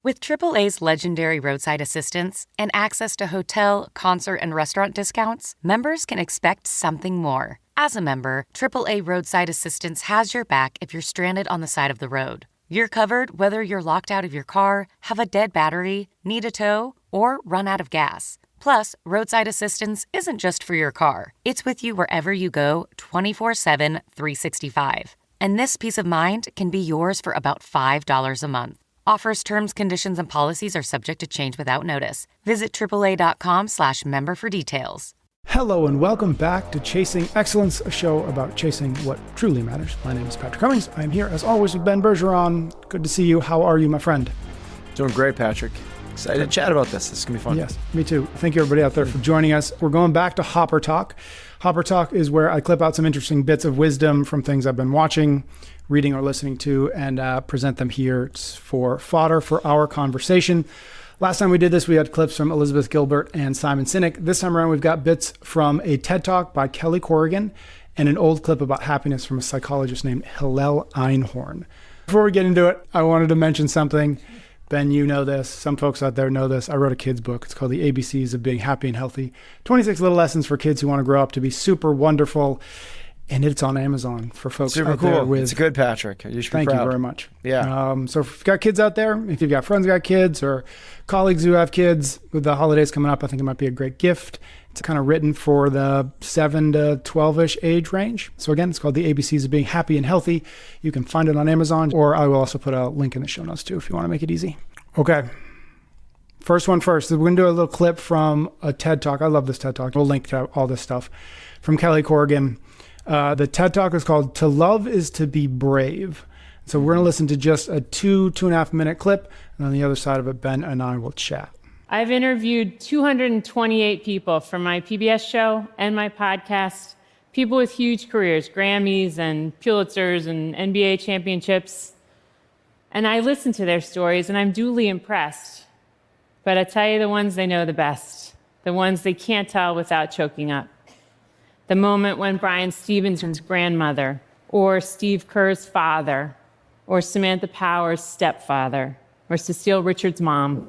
With AAA's legendary roadside assistance and access to hotel, concert, and restaurant discounts, members can expect something more. As a member, AAA Roadside Assistance has your back if you're stranded on the side of the road. You're covered whether you're locked out of your car, have a dead battery, need a tow, or run out of gas. Plus, roadside assistance isn't just for your car. It's with you wherever you go, 24/7, 365. And this peace of mind can be yours for about $5 a month. Offers, terms, conditions, and policies are subject to change without notice. Visit AAA.com/member for details. Hello and welcome back to Chasing Excellence, a show about chasing what truly matters. My name is Patrick Cummings. I'm here as always with Ben Bergeron. Good to see you. How are you, my friend? Doing great, Patrick. Excited to chat about this. This is going to be fun. Yes, me too. Thank you everybody out there for joining us. We're going back to HopperTalk. HopperTalk is where I clip out some interesting bits of wisdom from things I've been watching, reading, or listening to, and present them here for fodder for our conversation. Last time we did this, we had clips from Elizabeth Gilbert and Simon Sinek. This time around, we've got bits from a TED Talk by Kelly Corrigan and an old clip about happiness from a psychologist named Hillel Einhorn. Before we get into it, I wanted to mention something. Ben, you know this. Some folks out there know this. I wrote a kid's book. It's called The ABCs of Being Happy and Healthy. 26 little lessons for kids who want to grow up to be super wonderful. And it's on Amazon for folks super out cool. there with... It's good, Patrick. You should be Thank proud. you very much. Yeah. So if you've got kids out there, if you've got friends who got kids or colleagues who have kids, with the holidays coming up, I think it might be a great gift. It's kind of written for the 7 to 12-ish age range. So again, it's called The ABCs of Being Happy and Healthy. You can find it on Amazon, or I will also put a link in the show notes too if you want to make it easy. Okay. First one first. We're going to do a little clip from a TED Talk. I love this TED Talk. We'll link to all this stuff from Kelly Corrigan. The TED Talk is called To Love is to Be Brave. So we're going to listen to just a 2.5 minute clip. And on the other side of it, Ben and I will chat. I've interviewed 228 people from my PBS show and my podcast, people with huge careers, Grammys and Pulitzers and NBA championships. And I listen to their stories and I'm duly impressed. But I tell you, the ones they know the best, the ones they can't tell without choking up. The moment when Brian Stevenson's grandmother, or Steve Kerr's father, or Samantha Power's stepfather, or Cecile Richards' mom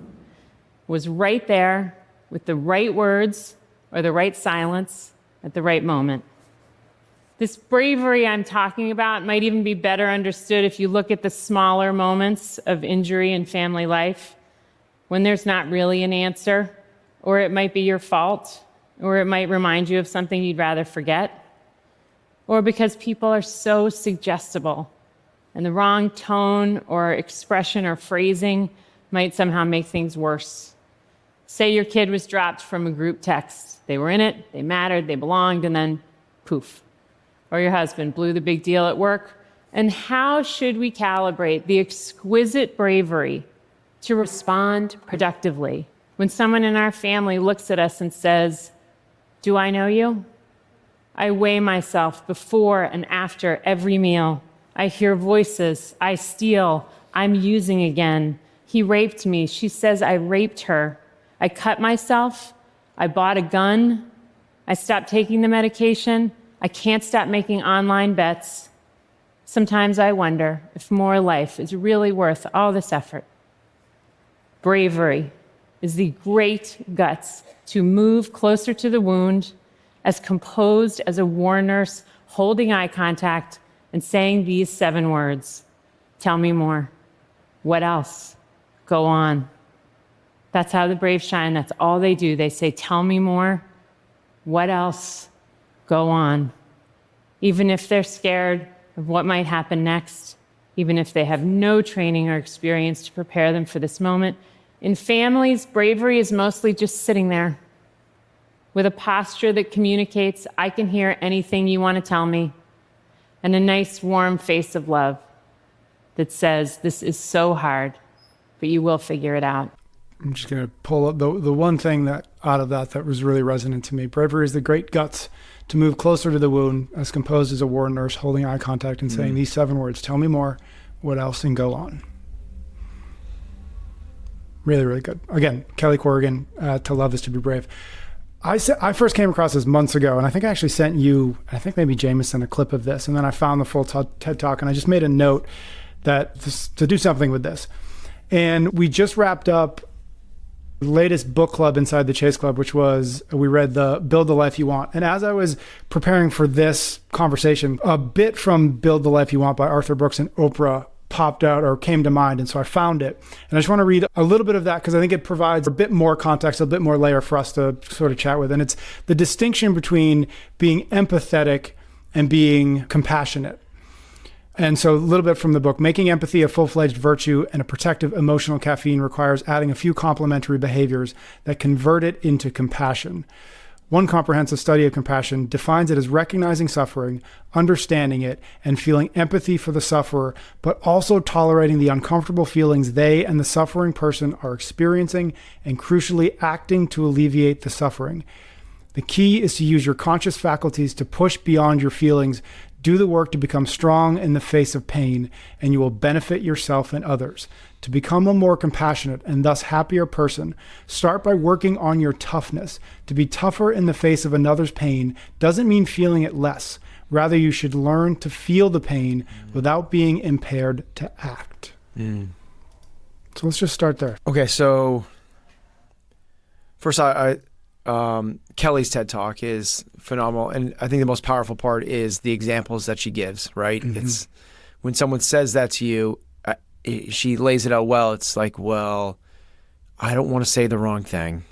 was right there with the right words or the right silence at the right moment. This bravery I'm talking about might even be better understood if you look at the smaller moments of injury in family life, when there's not really an answer, or it might be your fault, or it might remind you of something you'd rather forget, or because people are so suggestible, and the wrong tone or expression or phrasing might somehow make things worse. Say your kid was dropped from a group text. They were in it, they mattered, they belonged, and then poof. Or your husband blew the big deal at work. And how should we calibrate the exquisite bravery to respond productively when someone in our family looks at us and says, "Do I know you?" I weigh myself before and after every meal. I hear voices. I steal. I'm using again. He raped me. She says I raped her. I cut myself. I bought a gun. I stopped taking the medication. I can't stop making online bets. Sometimes I wonder if more life is really worth all this effort. Bravery is the great guts to move closer to the wound, as composed as a war nurse holding eye contact and saying these 7 words. Tell me more. What else? Go on. That's how the brave shine. That's all they do. They say, tell me more. What else? Go on. Even if they're scared of what might happen next, even if they have no training or experience to prepare them for this moment. In families, bravery is mostly just sitting there with a posture that communicates, I can hear anything you want to tell me, and a nice warm face of love that says, this is so hard, but you will figure it out. I'm just going to pull up the one thing that out of that was really resonant to me. Bravery is the great guts to move closer to the wound, as composed as a war nurse holding eye contact and saying these 7 words, tell me more, what else, and go on. Really, really good. Again, Kelly Corrigan, To Love is to Be Brave. I first came across this months ago, and I think I actually sent you, I think maybe Jameson, a clip of this, and then I found the full TED Talk, and I just made a note that to do something with this. And we just wrapped up the latest book club inside the Chase Club, which was, we read the Build the Life You Want. And as I was preparing for this conversation, a bit from Build the Life You Want by Arthur Brooks and Oprah popped out or came to mind. And so I found it. And I just want to read a little bit of that because I think it provides a bit more context, a bit more layer for us to sort of chat with. And it's the distinction between being empathetic and being compassionate. And so a little bit from the book: making empathy a full-fledged virtue and a protective emotional caffeine requires adding a few complementary behaviors that convert it into compassion. One comprehensive study of compassion defines it as recognizing suffering, understanding it, and feeling empathy for the sufferer, but also tolerating the uncomfortable feelings they and the suffering person are experiencing, and crucially acting to alleviate the suffering. The key is to use your conscious faculties to push beyond your feelings. Do the work to become strong in the face of pain, and you will benefit yourself and others. To become a more compassionate and thus happier person, start by working on your toughness. To be tougher in the face of another's pain doesn't mean feeling it less. Rather, you should learn to feel the pain without being impaired to act. So let's just start there. Okay, so first, Kelly's TED Talk is phenomenal, and I think the most powerful part is the examples that she gives, right? It's when someone says that to you, she lays it out well. It's like, well, I don't want to say the wrong thing.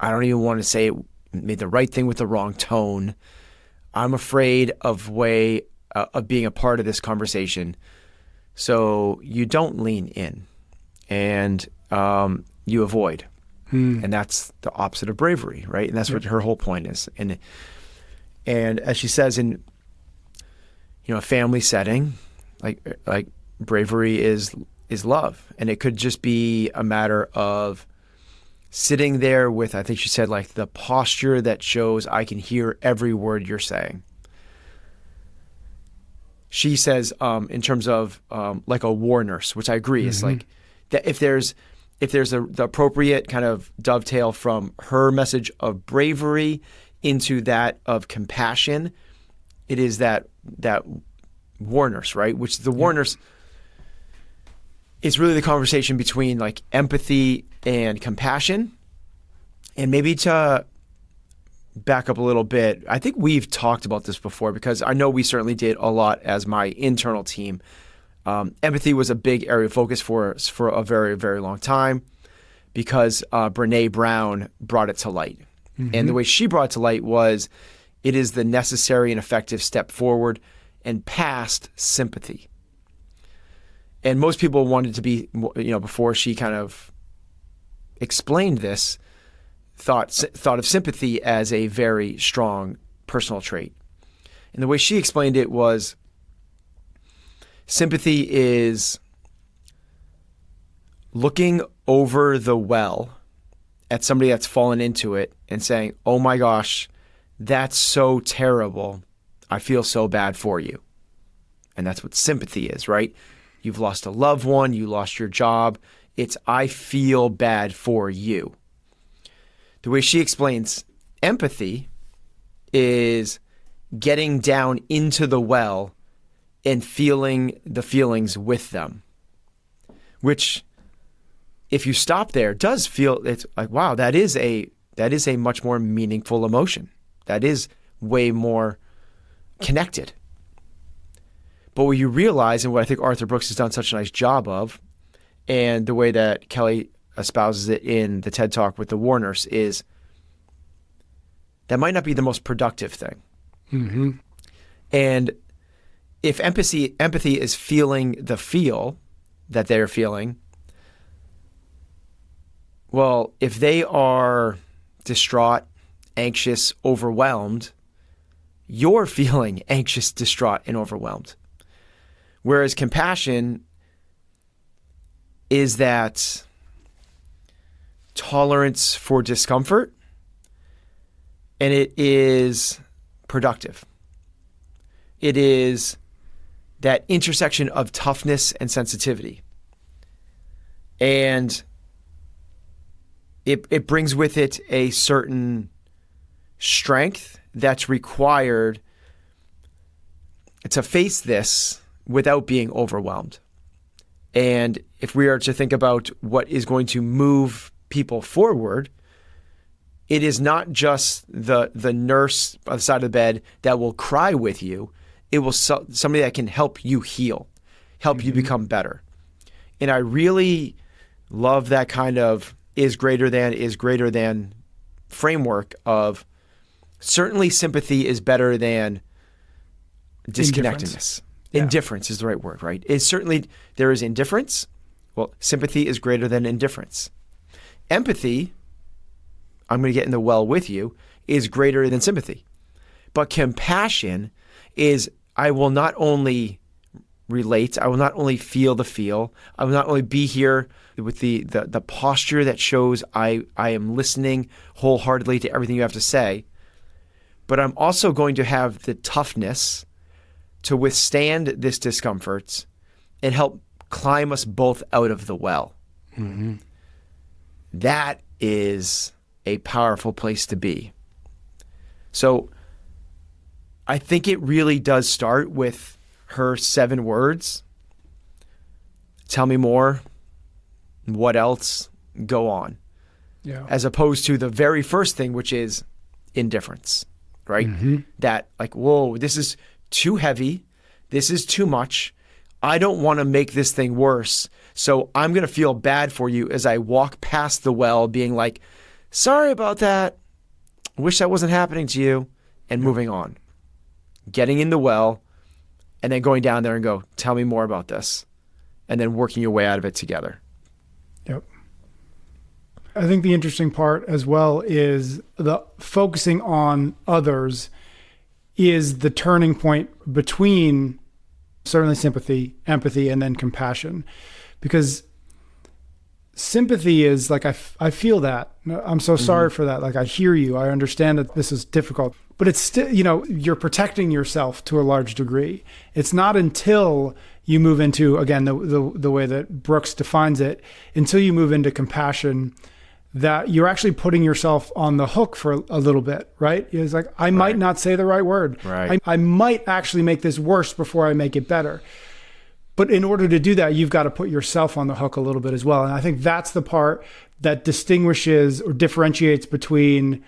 I don't even want to say it, made the right thing with the wrong tone. I'm afraid of being a part of this conversation. So you don't lean in, and you avoid. And that's the opposite of bravery, right? And that's what her whole point is. And as she says, in a family setting, like bravery is love, and it could just be a matter of sitting there with, I think she said, like the posture that shows I can hear every word you're saying. She says, in terms of like a war nurse, which I agree is like that if there's the appropriate kind of dovetail from her message of bravery into that of compassion, it is that war nurse, right? Which the war nurse is really the conversation between like empathy and compassion. And maybe to back up a little bit, I think we've talked about this before because I know we certainly did a lot as my internal team. Empathy was a big area of focus for us for a very, very long time because Brene Brown brought it to light. And the way she brought it to light was it is the necessary and effective step forward and past sympathy. And most people wanted to be, before she kind of explained this, thought of sympathy as a very strong personal trait. And the way she explained it was, sympathy is looking over the well at somebody that's fallen into it and saying, oh my gosh, that's so terrible. I feel so bad for you. And that's what sympathy is, right? You've lost a loved one, you lost your job. It's, I feel bad for you. The way she explains empathy is getting down into the well and feeling the feelings with them, which if you stop there does feel, it's like, wow, that is a much more meaningful emotion. That is way more connected. But what you realize, and what I think Arthur Brooks has done such a nice job of, and the way that Kelly espouses it in the TED Talk with the war nurse, is that might not be the most productive thing. And if empathy is feeling the feel that they're feeling, well, if they are distraught, anxious, overwhelmed, you're feeling anxious, distraught, and overwhelmed. Whereas compassion is that tolerance for discomfort, and it is productive. It is that intersection of toughness and sensitivity. And it brings with it a certain strength that's required to face this without being overwhelmed. And if we are to think about what is going to move people forward, it is not just the nurse on the side of the bed that will cry with you. It will somebody that can help you heal, help you become better. And I really love that kind of is greater than framework of certainly sympathy is better than disconnectedness. Indifference is the right word, right? It's certainly, there is indifference. Well, sympathy is greater than indifference. Empathy, I'm going to get in the well with you, is greater than sympathy. But compassion is, I will not only relate, I will not only feel the feel, I will not only be here with the posture that shows I am listening wholeheartedly to everything you have to say, but I'm also going to have the toughness to withstand this discomfort and help climb us both out of the well. Mm-hmm. That is a powerful place to be. So I think it really does start with her 7 words. Tell me more. What else? Go on. Yeah. As opposed to the very first thing, which is indifference, right? Mm-hmm. That like, whoa, this is too heavy. This is too much. I don't want to make this thing worse. So I'm going to feel bad for you as I walk past the well being like, sorry about that. Wish that wasn't happening to you. And moving on. Getting in the well and then going down there and go, tell me more about this. And then working your way out of it together. Yep. I think the interesting part as well is the focusing on others is the turning point between certainly sympathy, empathy, and then compassion. Because sympathy is like, I feel that. I'm so sorry for that. Like, I hear you. I understand that this is difficult. But it's still, you're protecting yourself to a large degree. It's not until you move into, again, the way that Brooks defines it, until you move into compassion, that you're actually putting yourself on the hook for a little bit, right? It's like, I might not say the right word. Right. I might actually make this worse before I make it better. But in order to do that, you've got to put yourself on the hook a little bit as well. And I think that's the part that distinguishes or differentiates between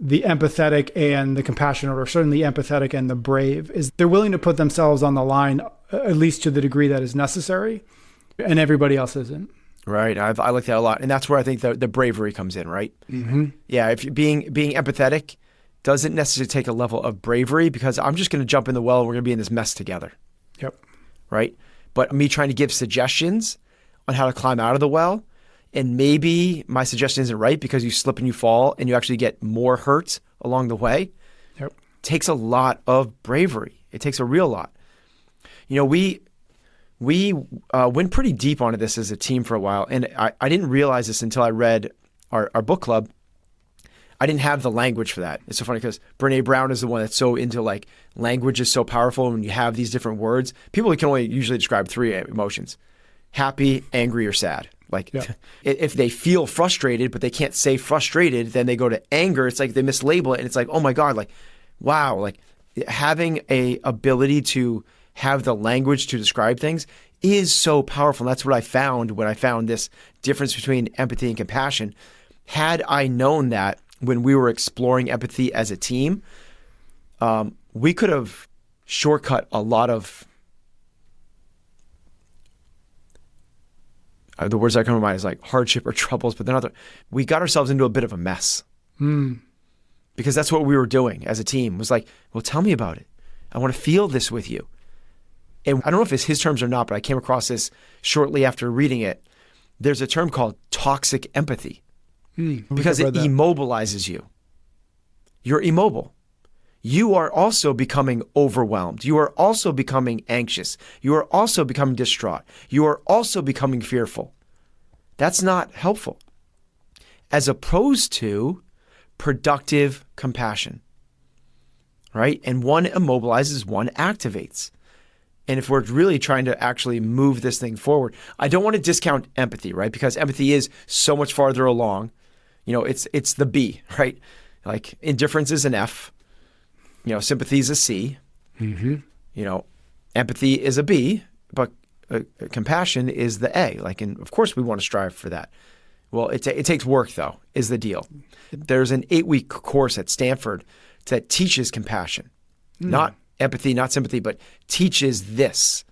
the empathetic and the compassionate, or certainly the empathetic and the brave, is they're willing to put themselves on the line, at least to the degree that is necessary, and everybody else isn't. Right. I like that a lot. And that's where I think the bravery comes in, right? Mm-hmm. Yeah. If being empathetic doesn't necessarily take a level of bravery, because I'm just going to jump in the well and we're going to be in this mess together. Yep. Right. But me trying to give suggestions on how to climb out of the well, and maybe my suggestion isn't right because you slip and you fall and you actually get more hurt along the way. Yep. Takes a lot of bravery. It takes a real lot. We went pretty deep onto this as a team for a while, and I didn't realize this until I read our book club. I didn't have the language for that. It's so funny because Brene Brown is the one that's so into like language is so powerful when you have these different words. People can only usually describe 3 emotions: happy, angry, or sad. Like if they feel frustrated, but they can't say frustrated, then they go to anger. It's like they mislabel it, and it's like, oh my God, like, wow, like having a ability to have the language to describe things is so powerful. And that's what I found when I found this difference between empathy and compassion. Had I known that when we were exploring empathy as a team, we could have shortcut a lot of the words that come to mind is like hardship or troubles, but they're not. We got ourselves into a bit of a mess because that's what we were doing as a team. Was like, well, tell me about it. I want to feel this with you. And I don't know if it's his terms or not, but I came across this shortly after reading it. There's a term called toxic empathy because it immobilizes you. You're immobile. You are also becoming overwhelmed. You are also becoming anxious. You are also becoming distraught. You are also becoming fearful. That's not helpful. As opposed to productive compassion, right? And one immobilizes, one activates. And if we're really trying to actually move this thing forward, I don't want to discount empathy, right? Because empathy is so much farther along. It's the B, right? Like indifference is an F. Sympathy is a C. Mm-hmm. Empathy is a B, but compassion is the A. And of course we want to strive for that. Well, it takes work, though, is the deal. There's an 8-week course at Stanford that teaches compassion, not empathy, not sympathy, but teaches this.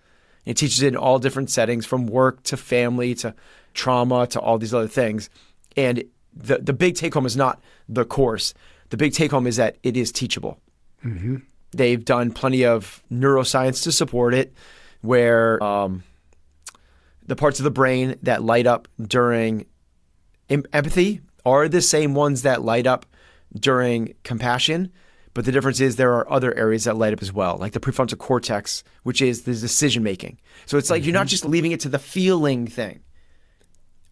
It teaches it in all different settings, from work to family to trauma to all these other things. And the big take home is not the course. The big take home is that it is teachable. Mm-hmm. They've done plenty of neuroscience to support it, where the parts of the brain that light up during empathy are the same ones that light up during compassion. But the difference is there are other areas that light up as well, like the prefrontal cortex, which is the decision making. So it's like you're not just leaving it to the feeling thing.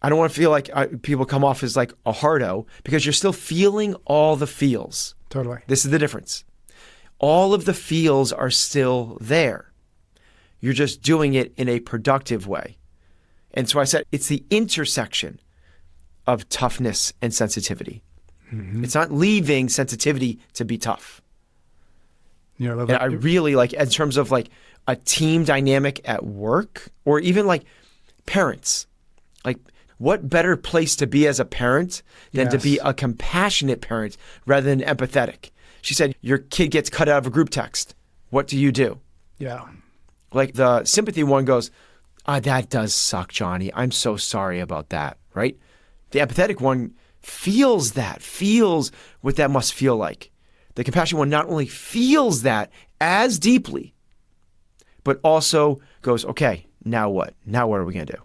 I don't want to feel like people come off as like a hardo, because you're still feeling all the feels. Totally. This is the difference. All of the feels are still there. You're just doing it in a productive way. And so I said it's the intersection of toughness and sensitivity. Mm-hmm. It's not leaving sensitivity to be tough. Yeah, I love and that. I really like, in terms of like a team dynamic at work, or even like parents, like what better place to be as a parent than to be a compassionate parent rather than empathetic? She said, your kid gets cut out of a group text. What do you do? Yeah. Like the sympathy one goes, that does suck, Johnny. I'm so sorry about that, right? The empathetic one feels what that must feel like. The compassion one not only feels that as deeply, but also goes, okay, now what? Now what are we going to do?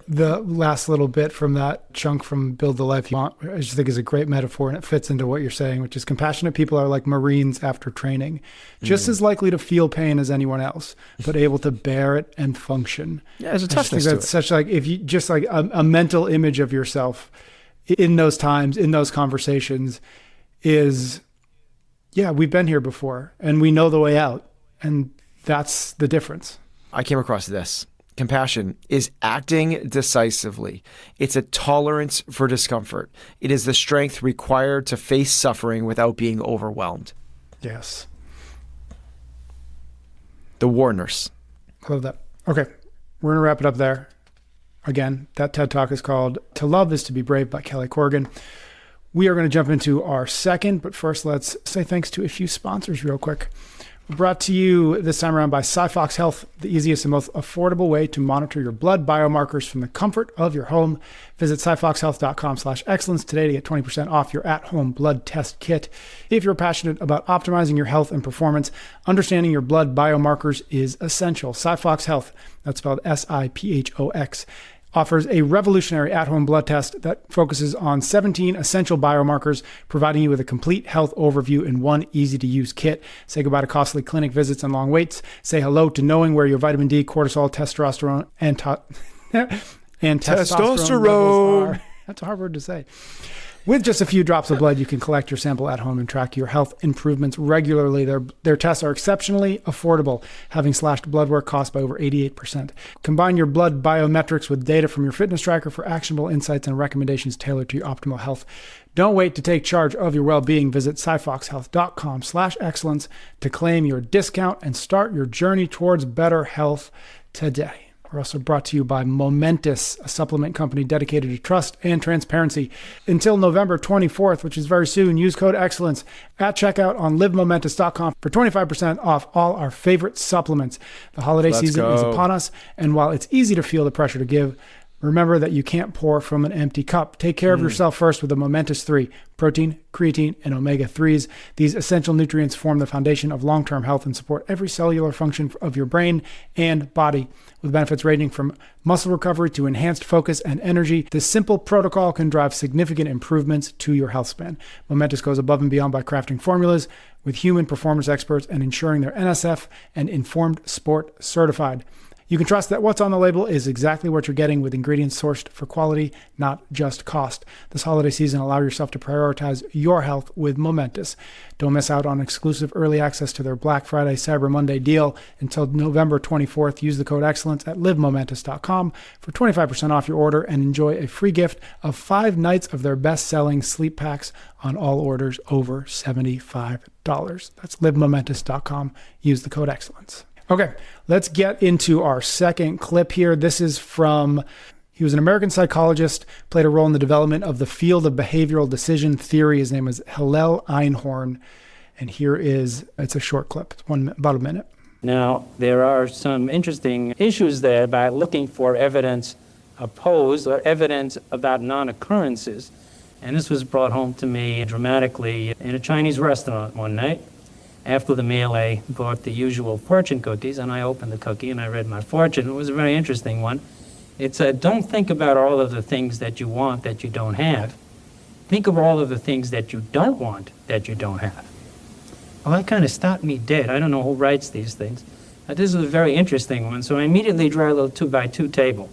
The last little bit from that chunk from Build the Life You Want, I just think is a great metaphor, and it fits into what you're saying, which is compassionate people are like Marines after training, just as likely to feel pain as anyone else, but able to bear it and function. Yeah, there's a toughness to it. That's such like, if you just like a mental image of yourself in those times, in those conversations is, yeah, we've been here before and we know the way out. And that's the difference. I came across this. Compassion is acting decisively. It's a tolerance for discomfort. It is the strength required to face suffering without being overwhelmed. Yes. The war nurse. Love that. Okay. We're going to wrap it up there. Again, that TED Talk is called To Love is to Be Brave by Kelly Corrigan. We are going to jump into our second, but first let's say thanks to a few sponsors real quick. Brought to you this time around by SciFox Health, the easiest and most affordable way to monitor your blood biomarkers from the comfort of your home. Visit scifoxhealth.com/excellence today to get 20% off your at-home blood test kit. If you're passionate about optimizing your health and performance, understanding your blood biomarkers is essential. SciFox Health, that's spelled SIPHOX, offers a revolutionary at-home blood test that focuses on 17 essential biomarkers, providing you with a complete health overview in one easy-to-use kit. Say goodbye to costly clinic visits and long waits. Say hello to knowing where your vitamin D, cortisol, testosterone, and testosterone levels are. That's a hard word to say. With just a few drops of blood, you can collect your sample at home and track your health improvements regularly. Their tests are exceptionally affordable, having slashed blood work costs by over 88%. Combine your blood biometrics with data from your fitness tracker for actionable insights and recommendations tailored to your optimal health. Don't wait to take charge of your well-being. Visit scifoxhealth.com/excellence to claim your discount and start your journey towards better health today. We're also brought to you by Momentous, a supplement company dedicated to trust and transparency. Until November 24th, which is very soon, use code EXCELLENCE at checkout on livemomentous.com for 25% off all our favorite supplements. The holiday season is upon us, and while it's easy to feel the pressure to give, remember that you can't pour from an empty cup. Take care of yourself first with the Momentous 3, protein, creatine, and omega-3s. These essential nutrients form the foundation of long-term health and support every cellular function of your brain and body. With benefits ranging from muscle recovery to enhanced focus and energy, this simple protocol can drive significant improvements to your health span. Momentous goes above and beyond by crafting formulas with human performance experts and ensuring they're NSF and Informed Sport certified. You can trust that what's on the label is exactly what you're getting, with ingredients sourced for quality, not just cost. This holiday season, allow yourself to prioritize your health with Momentous. Don't miss out on exclusive early access to their Black Friday, Cyber Monday deal until November 24th. Use the code EXCELLENCE at livemomentous.com for 25% off your order and enjoy a free gift of 5 nights of their best-selling sleep packs on all orders over $75. That's livemomentous.com. Use the code EXCELLENCE. Okay, let's get into our second clip here. This is from, he was an American psychologist, played a role in the development of the field of behavioral decision theory. His name is Hillel Einhorn. And here is, it's a short clip, about a minute. Now, there are some interesting issues there by looking for evidence opposed or evidence about non-occurrences. And this was brought home to me dramatically in a Chinese restaurant one night. After the meal, I bought the usual fortune cookies, and I opened the cookie and I read my fortune. It was a very interesting one. It said, don't think about all of the things that you want that you don't have. Think of all of the things that you don't want that you don't have. Well, that kind of stopped me dead. I don't know who writes these things. But this was a very interesting one, so I immediately drew a little 2x2 table.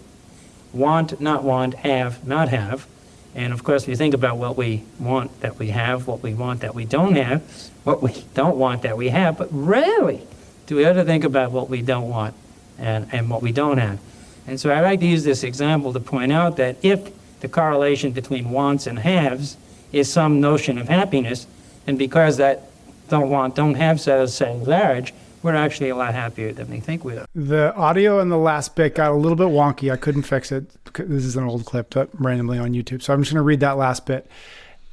Want, not want, have, not have. And of course, we think about what we want that we have, what we want that we don't have, what we don't want that we have, but rarely do we ever think about what we don't want and what we don't have. And so I like to use this example to point out that if the correlation between wants and haves is some notion of happiness, and because that don't want, don't have says so large, we're actually a lot happier than we think we are. The audio in the last bit got a little bit wonky. I couldn't fix it. This is an old clip randomly on YouTube. So I'm just going to read that last bit.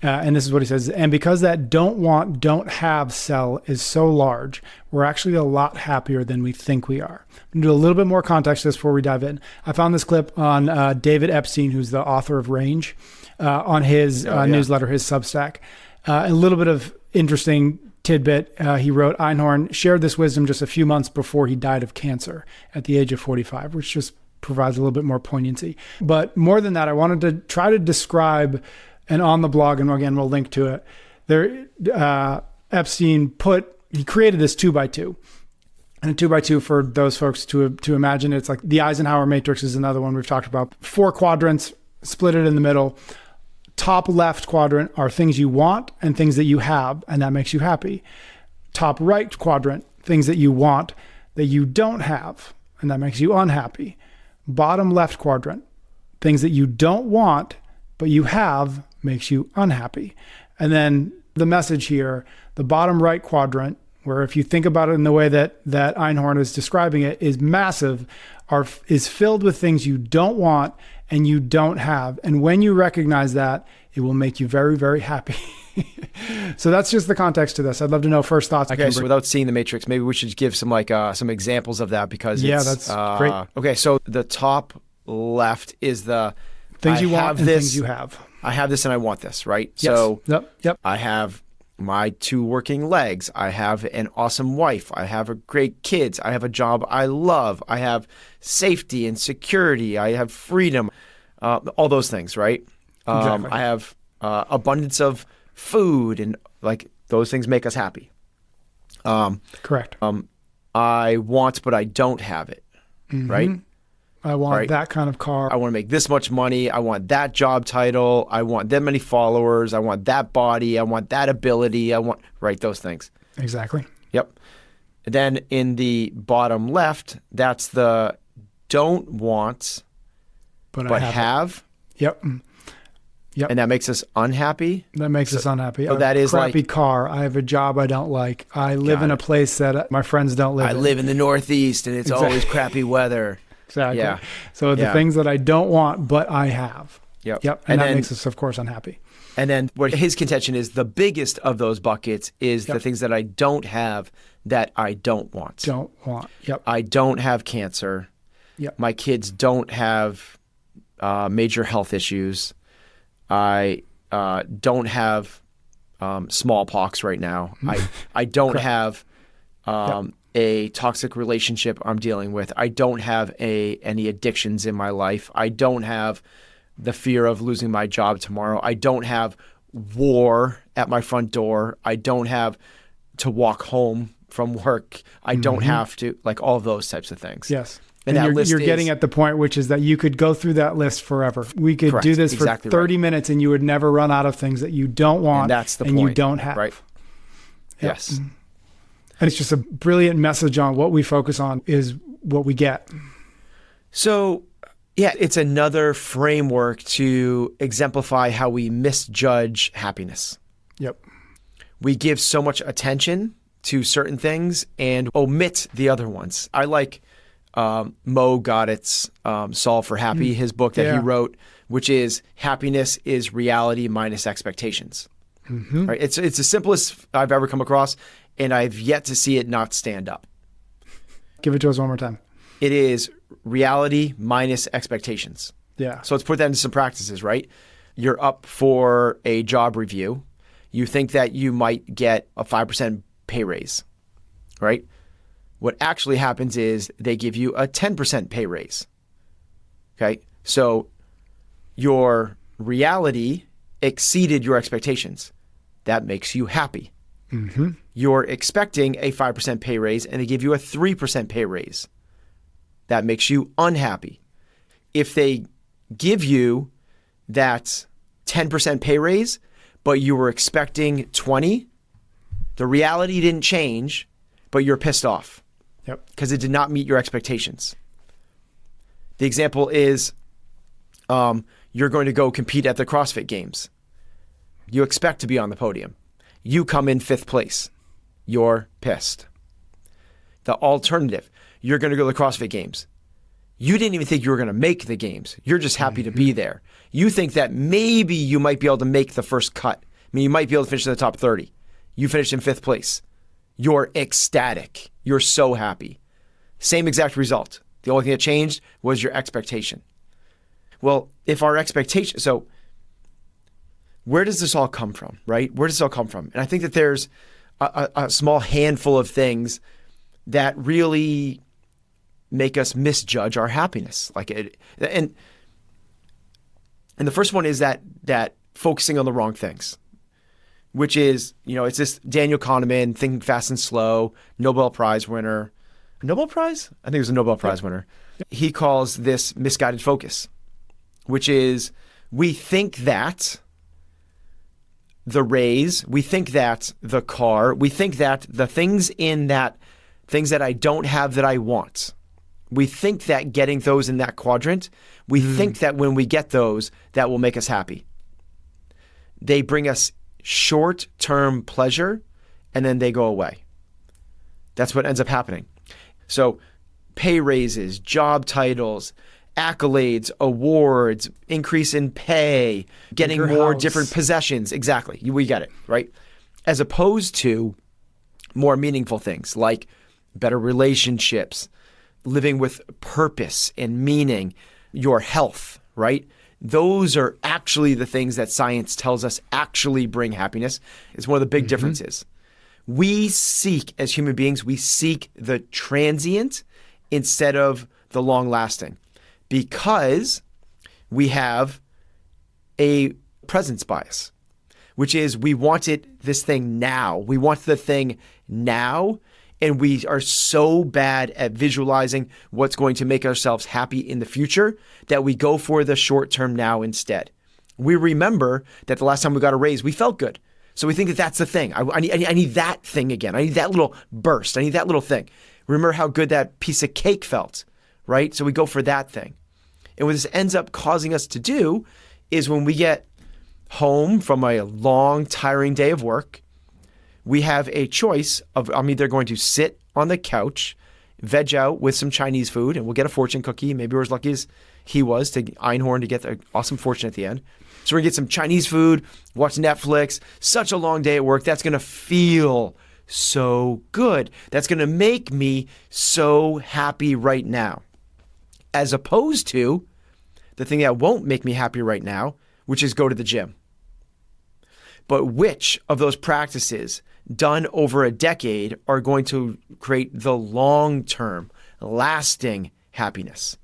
And this is what he says. And because that don't want, don't have cell is so large, we're actually a lot happier than we think we are. I'm going to do a little bit more context to this before we dive in. I found this clip on David Epstein, who's the author of Range, on his newsletter, his Substack. A little bit of interesting tidbit. He wrote, Einhorn shared this wisdom just a few months before he died of cancer at the age of 45, which just provides a little bit more poignancy. But more than that, I wanted to try to describe, and on the blog, and again, we'll link to it, there, Epstein he created this 2x2. And a 2x2, for those folks to imagine, it's like the Eisenhower matrix is another one we've talked about. 4 quadrants, split it in the middle. Top left quadrant are things you want and things that you have, and that makes you happy. Top right quadrant, things that you want that you don't have, and that makes you unhappy. Bottom left quadrant, things that you don't want but you have, makes you unhappy. And then the message here, the bottom right quadrant, where if you think about it in the way that Einhorn is describing it, is massive, is filled with things you don't want and you don't have. And when you recognize that, it will make you very, very happy. So that's just the context to this. I'd love to know first thoughts. Okay, so without seeing the matrix, maybe we should give some some examples of that, because that's great. Okay, so the top left is the things you want and things you have. I have this and I want this, right? Yes. So yep. I have my 2 working legs. I have an awesome wife. I have great kids. I have a job I love. I have safety and security. I have freedom. All those things, right? Exactly. I have abundance of food, and like those things make us happy. Correct. I want, but I don't have it, right? I want that kind of car. I want to make this much money. I want that job title. I want that many followers. I want that body. I want that ability. I want, right, those things. Exactly. Yep. And then in the bottom left, that's the don't want, but have. Yep. And that makes us unhappy. That makes us unhappy. So that is crappy car. I have a job I don't like. I live in a place that my friends don't live in. I live in the Northeast, and it's always crappy weather. Exactly. Yeah. So the things that I don't want, but I have. Yep. And that makes us, of course, unhappy. And then what his contention is, the biggest of those buckets is the things that I don't have that I don't want. Yep. I don't have cancer. Yep. My kids don't have major health issues. I don't have smallpox right now. I don't have a toxic relationship I'm dealing with. I don't have any addictions in my life. I don't have the fear of losing my job tomorrow. I don't have war at my front door. I don't have to walk home from work. I don't have to, like, all of those types of things. Yes. And that you're getting at the point, which is that you could go through that list forever. We could do this for 30 minutes and you would never run out of things that you don't want, and that's the point. You don't have. Right. Yep. Yes. And it's just a brilliant message on what we focus on is what we get. So, yeah, it's another framework to exemplify how we misjudge happiness. Yep. We give so much attention to certain things and omit the other ones. I like Mo Godet's Solve for Happy, his book that he wrote, which is happiness is reality minus expectations. Right? It's the simplest I've ever come across, and I've yet to see it not stand up. Give it to us one more time. It is reality minus expectations. Yeah. So let's put that into some practices, right? You're up for a job review. You think that you might get a 5% pay raise, right? What actually happens is they give you a 10% pay raise. Okay? So your reality exceeded your expectations. That makes you happy. You're expecting a 5% pay raise and they give you a 3% pay raise. That makes you unhappy. If they give you that 10% pay raise, but you were expecting 20, the reality didn't change, but you're pissed off. Yep. Because it did not meet your expectations. The example is you're going to go compete at the CrossFit Games. You expect to be on the podium. You come in 5th place. You're pissed. The alternative, you're going to go to the CrossFit Games. You didn't even think you were going to make the games. You're just happy to be there. You think that maybe you might be able to make the first cut. I mean, you might be able to finish in the top 30. You finished in 5th place. You're ecstatic. You're so happy. Same exact result. The only thing that changed was your expectation. Well, if our expectation, so where does this all come from, right? Where does this all come from? And I think that there's a small handful of things that really make us misjudge our happiness. And the first one is that focusing on the wrong things, which is, it's this Daniel Kahneman, Think Fast and Slow, Nobel Prize winner. Nobel Prize? I think it was a Nobel Prize winner. He calls this misguided focus, which is we think that the raise, we think that the car, we think that the things that I don't have that I want. We think that getting those in that quadrant, we think that when we get those, that will make us happy. They bring us short-term pleasure, and then they go away. That's what ends up happening. So pay raises, job titles, accolades, awards, increase in pay, getting Bigger more house. different possessions. Exactly. We get it, right? As opposed to more meaningful things like better relationships, living with purpose and meaning, your health, right? Those are actually the things that science tells us actually bring happiness. It's one of the big differences. We seek, as human beings, we seek the transient instead of the long lasting because we have a presence bias, which is we wanted this thing now. We want the thing now. And we are so bad at visualizing what's going to make ourselves happy in the future that we go for the short term now instead. We remember that the last time we got a raise, we felt good. So we think that that's the thing. I need that thing again. I need that little burst. I need that little thing. Remember how good that piece of cake felt, right? So we go for that thing. And what this ends up causing us to do is when we get home from a long, tiring day of work, we have a choice of I'm either going to sit on the couch, veg out with some Chinese food, and we'll get a fortune cookie. Maybe we're as lucky as he was to Einhorn to get the awesome fortune at the end. So we're going to get some Chinese food, watch Netflix. Such a long day at work. That's going to feel so good. That's going to make me so happy right now. As opposed to the thing that won't make me happy right now, which is go to the gym. But which of those practices done over a decade are going to create the long-term, lasting happiness?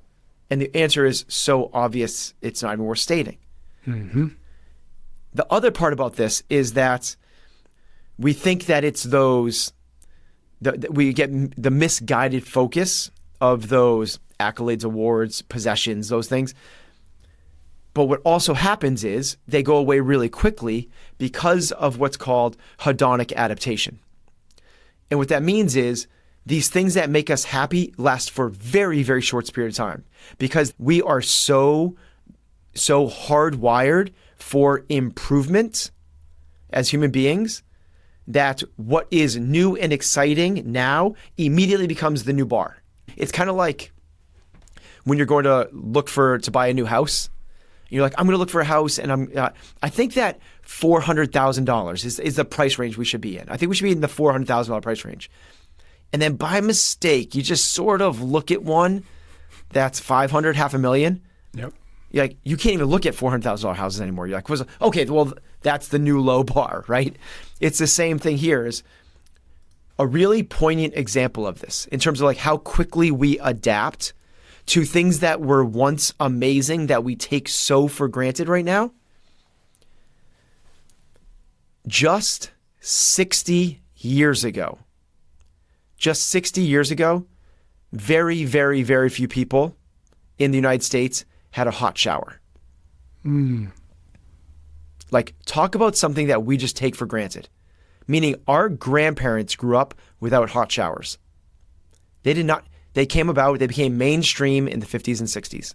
And the answer is so obvious, it's not even worth stating. The other part about this is that we think that it's those, we get the misguided focus of those accolades, awards, possessions, those things. But what also happens is they go away really quickly because of what's called hedonic adaptation. And what that means is these things that make us happy last for very, very short period of time because we are so hardwired for improvement as human beings that what is new and exciting now immediately becomes the new bar. It's kind of like when you're going to look to buy a new house. You're like, I'm going to look for a house, and I think that $400,000 is the price range we should be in. I think we should be in the $400,000 price range. And then by mistake, you just sort of look at one that's $500,000, $500,000. Yep. You're like, you can't even look at $400,000 houses anymore. You're like, okay, well, that's the new low bar, right? It's the same thing here. Is a really poignant example of this in terms of like how quickly we adapt to things that were once amazing that we take so for granted right now. Just 60 years ago, very, very, very few people in the United States had a hot shower. Like, talk about something that we just take for granted. Meaning our grandparents grew up without hot showers. They became mainstream in the 50s and 60s.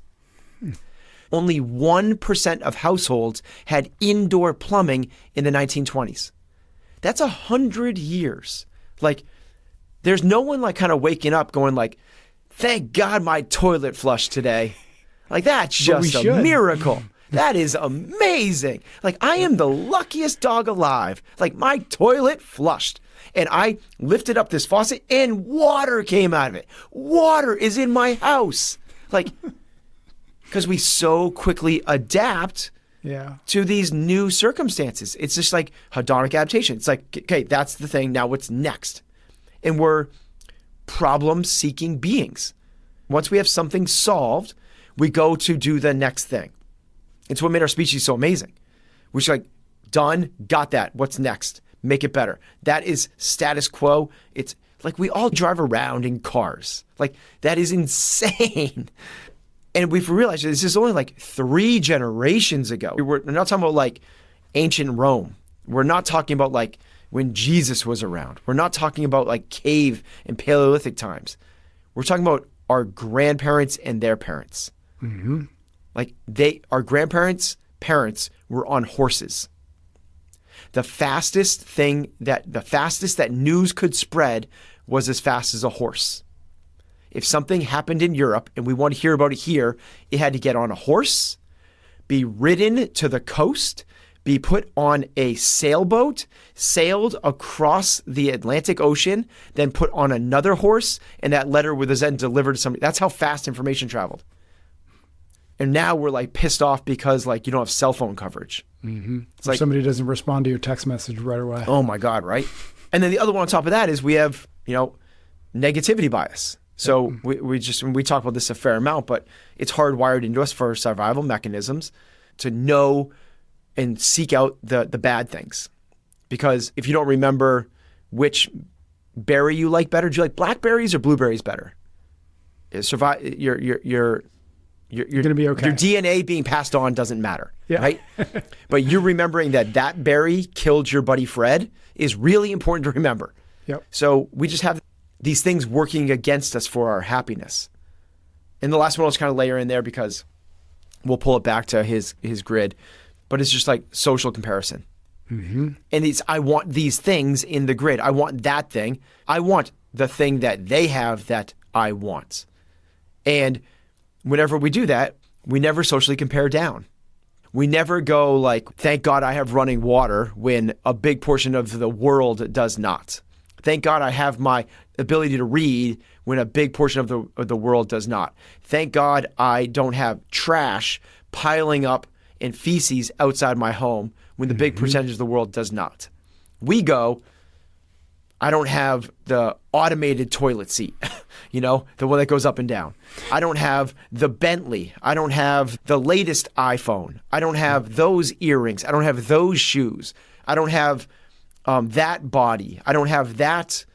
Only 1% of households had indoor plumbing in the 1920s. That's 100 years. Like, there's no one like kind of waking up going like, thank God my toilet flushed today. Like, that's just a miracle. That is amazing. Like, I am the luckiest dog alive. Like, my toilet flushed. And I lifted up this faucet and water came out of it. Water is in my house. Like, because we so quickly adapt to these new circumstances. It's just like hedonic adaptation. It's like, okay, that's the thing. Now what's next? And we're problem-seeking beings. Once we have something solved, we go to do the next thing. It's what made our species so amazing. We're just like, done, got that. What's next? Make it better. That is status quo. It's like we all drive around in cars. Like, that is insane. And we've realized this is only like 3 generations ago. We're not talking about like ancient Rome. We're not talking about like when Jesus was around. We're not talking about like cave and Paleolithic times. We're talking about our grandparents and their parents. Mm-hmm. Like our grandparents' parents were on horses. The fastest that news could spread was as fast as a horse. If something happened in Europe and we want to hear about it here, it had to get on a horse, be ridden to the coast, be put on a sailboat, sailed across the Atlantic Ocean, then put on another horse, and that letter was then delivered to somebody. That's how fast information traveled. And now we're like pissed off because like you don't have cell phone coverage. Mm-hmm. It's like somebody doesn't respond to your text message right away. Oh my God, right? And then the other one on top of that is we have, negativity bias. So we talk about this a fair amount, but it's hardwired into us for survival mechanisms to know and seek out the bad things. Because if you don't remember which berry you like better, do you like blackberries or blueberries better? You're going to be okay. Your DNA being passed on doesn't matter, yeah. Right? But you're remembering that berry killed your buddy Fred is really important to remember. Yep. So we just have these things working against us for our happiness. And the last one I'll just kind of layer in there because we'll pull it back to his grid, but it's just like social comparison. Mm-hmm. And I want these things in the grid. I want that thing. I want the thing that they have that I want. And whenever we do that, we never socially compare down. We never go like, thank God I have running water when a big portion of the world does not. Thank God I have my ability to read when a big portion of the world does not. Thank God I don't have trash piling up and feces outside my home when the big percentage of the world does not. We go, I don't have the automated toilet seat, the one that goes up and down. I don't have the Bentley. I don't have the latest iPhone. I don't have those earrings. I don't have those shoes. I don't have that body. I don't have that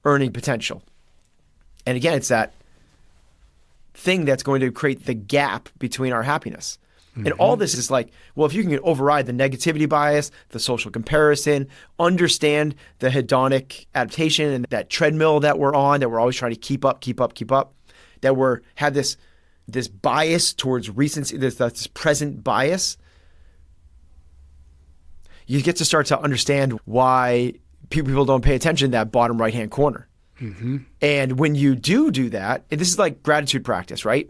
earning potential. And again, it's that thing that's going to create the gap between our happiness. Mm-hmm. And all this is like, well, if you can override the negativity bias, the social comparison, understand the hedonic adaptation and that treadmill that we're on, that we're always trying to keep up, that have this bias towards recency, this present bias, you get to start to understand why people don't pay attention to that bottom right-hand corner. And when you do that, and this is like gratitude practice, right?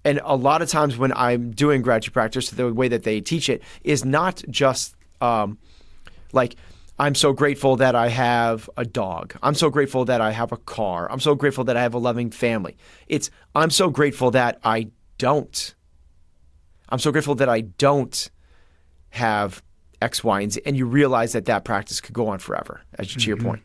And a lot of times when I'm doing gratitude practice, the way that they teach it is not just like, I'm so grateful that I have a dog. I'm so grateful that I have a car. I'm so grateful that I have a loving family. It's, I'm so grateful that I don't. I'm so grateful that I don't have X, Y, and Z. And you realize that practice could go on forever, to your point.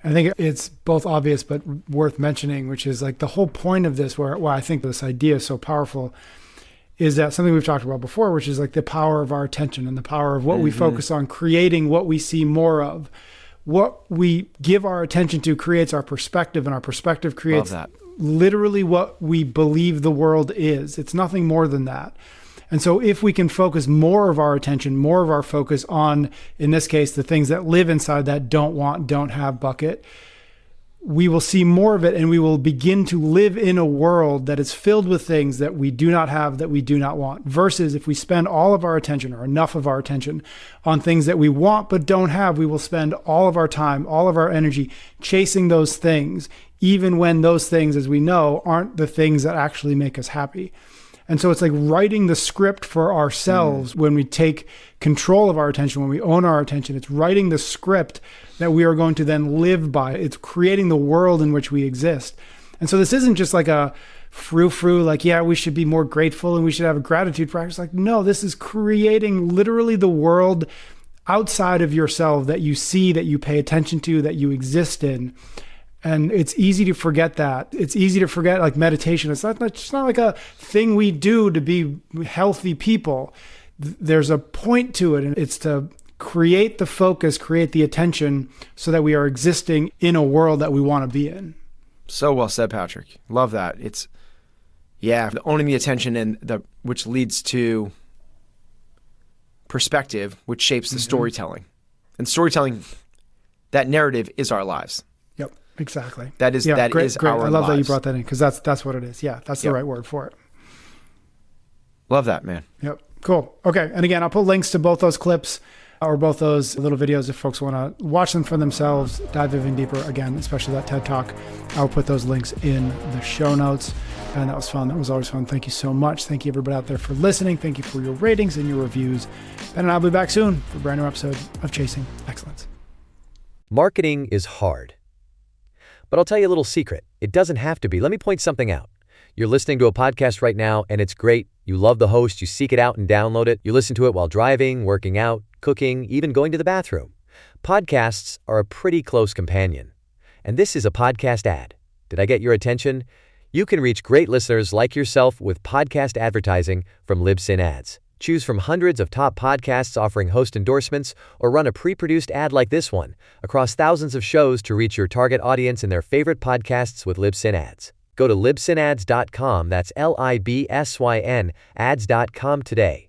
I think it's both obvious but worth mentioning, which is like the whole point of this, why I think this idea is so powerful, is that something we've talked about before, which is like the power of our attention and the power of what we focus on, creating what we see more of. What we give our attention to creates our perspective, and our perspective creates literally what we believe the world is. It's nothing more than that. And so if we can focus more of our attention, more of our focus on, in this case, the things that live inside that don't want, don't have bucket, we will see more of it, and we will begin to live in a world that is filled with things that we do not have, that we do not want. Versus if we spend all of our attention, or enough of our attention, on things that we want but don't have, we will spend all of our time, all of our energy chasing those things, even when those things, as we know, aren't the things that actually make us happy. And so it's like writing the script for ourselves when we take control of our attention, when we own our attention. It's writing the script that we are going to then live by. It's creating the world in which we exist. And so this isn't just like a frou-frou, like, yeah, we should be more grateful and we should have a gratitude practice. Like, no, this is creating literally the world outside of yourself that you see, that you pay attention to, that you exist in. And it's easy to forget that. It's easy to forget like meditation. It's not like a thing we do to be healthy people. There's a point to it, and it's to create the focus, create the attention so that we are existing in a world that we want to be in. So well said, Patrick. Love that. It's, owning the attention, and which leads to perspective, which shapes the storytelling. And storytelling, that narrative is our lives. Yep. Exactly. That is great. Our I love lives. that you brought that in, because that's what it is. Yeah, that's the right word for it. Love that, man. Yep. Cool. Okay. And again, I'll put links to both those clips or both those little videos if folks want to watch them for themselves, dive even deeper, again, especially that TED Talk. I'll put those links in the show notes. And that was fun. That was always fun. Thank you so much. Thank you, everybody out there, for listening. Thank you for your ratings and your reviews. Ben and I'll be back soon for a brand new episode of Chasing Excellence. Marketing is hard. But I'll tell you a little secret. It doesn't have to be. Let me point something out. You're listening to a podcast right now, and it's great. You love the host. You seek it out and download it. You listen to it while driving, working out, cooking, even going to the bathroom. Podcasts are a pretty close companion. And this is a podcast ad. Did I get your attention? You can reach great listeners like yourself with podcast advertising from Libsyn Ads. Choose from hundreds of top podcasts offering host endorsements, or run a pre-produced ad like this one across thousands of shows to reach your target audience and their favorite podcasts with Libsyn Ads. Go to libsynads.com, that's LIBSYN, ads.com today.